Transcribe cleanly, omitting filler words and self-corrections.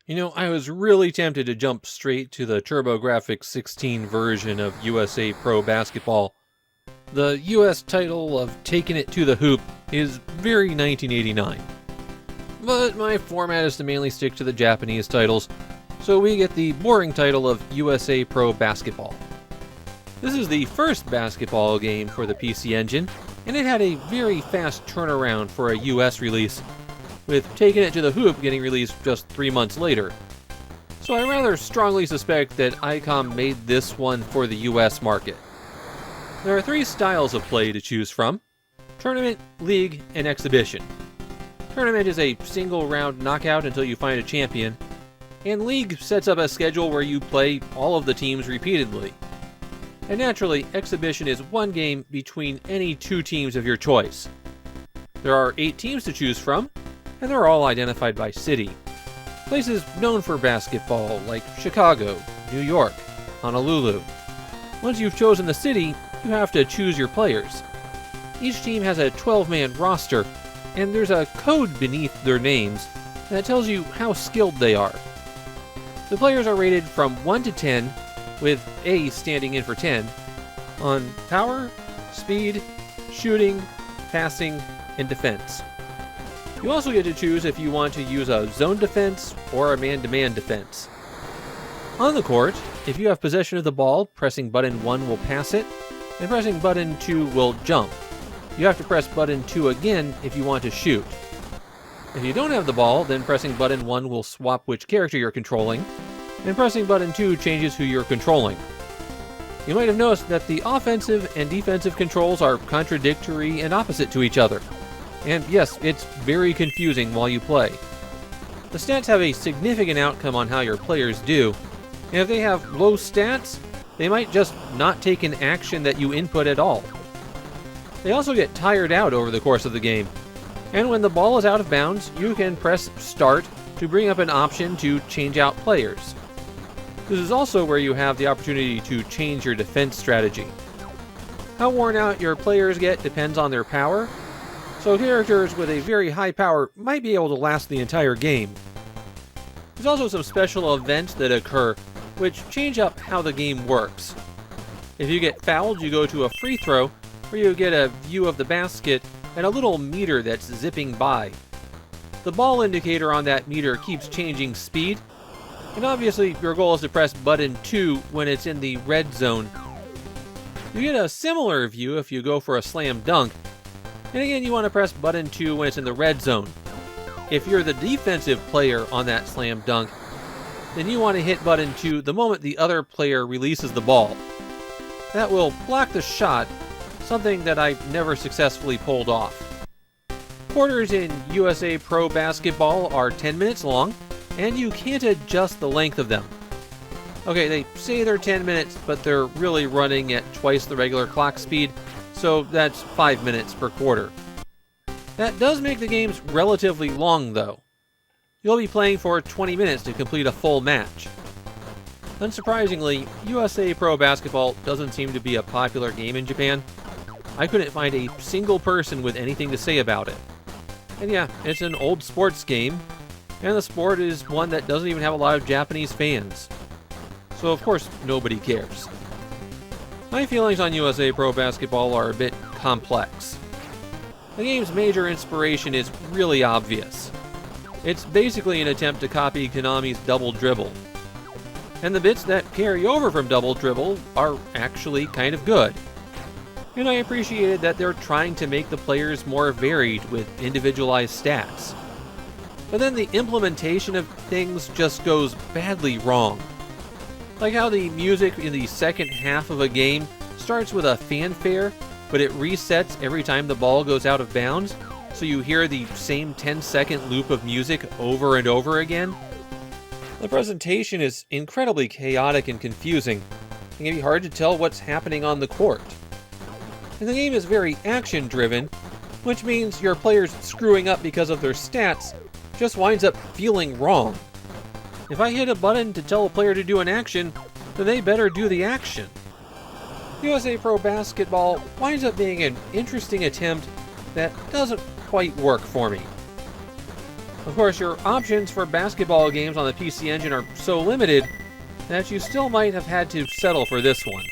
I was really tempted to jump straight to the TurboGrafx 16 version of USA Pro Basketball. The US title of Taking It to the Hoop is very 1989. But my format is to mainly stick to the Japanese titles, so we get the boring title of USA Pro Basketball. This is the first basketball game for the PC Engine, and it had a very fast turnaround for a US release, with Taking It to the Hoop getting released just 3 months later. So I rather strongly suspect that ICOM made this one for the US market. There are 3 styles of play to choose from: Tournament, League, and Exhibition. Tournament is a single round knockout until you find a champion, and League sets up a schedule where you play all of the teams repeatedly. And naturally, Exhibition is one game between any 2 teams of your choice. There are 8 teams to choose from, and they're all identified by city. Places known for basketball like Chicago, New York, Honolulu. Once you've chosen the city, you have to choose your players. Each team has a 12-man roster, and there's a code beneath their names that tells you how skilled they are. The players are rated from 1 to 10, with A standing in for 10, on power, speed, shooting, passing, and defense. You also get to choose if you want to use a zone defense or a man-to-man defense. On the court, if you have possession of the ball, pressing button 1 will pass it, and pressing button 2 will jump. You have to press button 2 again if you want to shoot. If you don't have the ball, then pressing button 1 will swap which character you're controlling, and pressing button 2 changes who you're controlling. You might have noticed that the offensive and defensive controls are contradictory and opposite to each other. And yes, it's very confusing while you play. The stats have a significant outcome on how your players do, and if they have low stats, they might just not take an action that you input at all. They also get tired out over the course of the game, and when the ball is out of bounds, you can press Start to bring up an option to change out players. This is also where you have the opportunity to change your defense strategy. How worn out your players get depends on their power, so characters with a very high power might be able to last the entire game. There's also some special events that occur, which change up how the game works. If you get fouled, you go to a free throw, where you get a view of the basket and a little meter that's zipping by. The ball indicator on that meter keeps changing speed, and obviously your goal is to press button 2 when it's in the red zone. You get a similar view if you go for a slam dunk, and again you want to press button 2 when it's in the red zone. If you're the defensive player on that slam dunk, then you want to hit button 2 the moment the other player releases the ball. That will block the shot, something that I've never successfully pulled off. Quarters in USA Pro Basketball are 10 minutes long, and you can't adjust the length of them. Okay, they say they're 10 minutes, but they're really running at twice the regular clock speed, so that's 5 minutes per quarter. That does make the games relatively long, though. You'll be playing for 20 minutes to complete a full match. Unsurprisingly, USA Pro Basketball doesn't seem to be a popular game in Japan. I couldn't find a single person with anything to say about it. And yeah, it's an old sports game, and the sport is one that doesn't even have a lot of Japanese fans. So of course, nobody cares. My feelings on USA Pro Basketball are a bit complex. The game's major inspiration is really obvious. It's basically an attempt to copy Konami's Double Dribble. And the bits that carry over from Double Dribble are actually kind of good. And I appreciated that they're trying to make the players more varied with individualized stats. But then the implementation of things just goes badly wrong. Like how the music in the second half of a game starts with a fanfare, but it resets every time the ball goes out of bounds, so you hear the same 10-second loop of music over and over again. The presentation is incredibly chaotic and confusing. It can be hard to tell what's happening on the court. And the game is very action-driven, which means your players screwing up because of their stats just winds up feeling wrong. If I hit a button to tell a player to do an action, then they better do the action. USA Pro Basketball winds up being an interesting attempt that doesn't quite work for me. Of course, your options for basketball games on the PC Engine are so limited that you still might have had to settle for this one.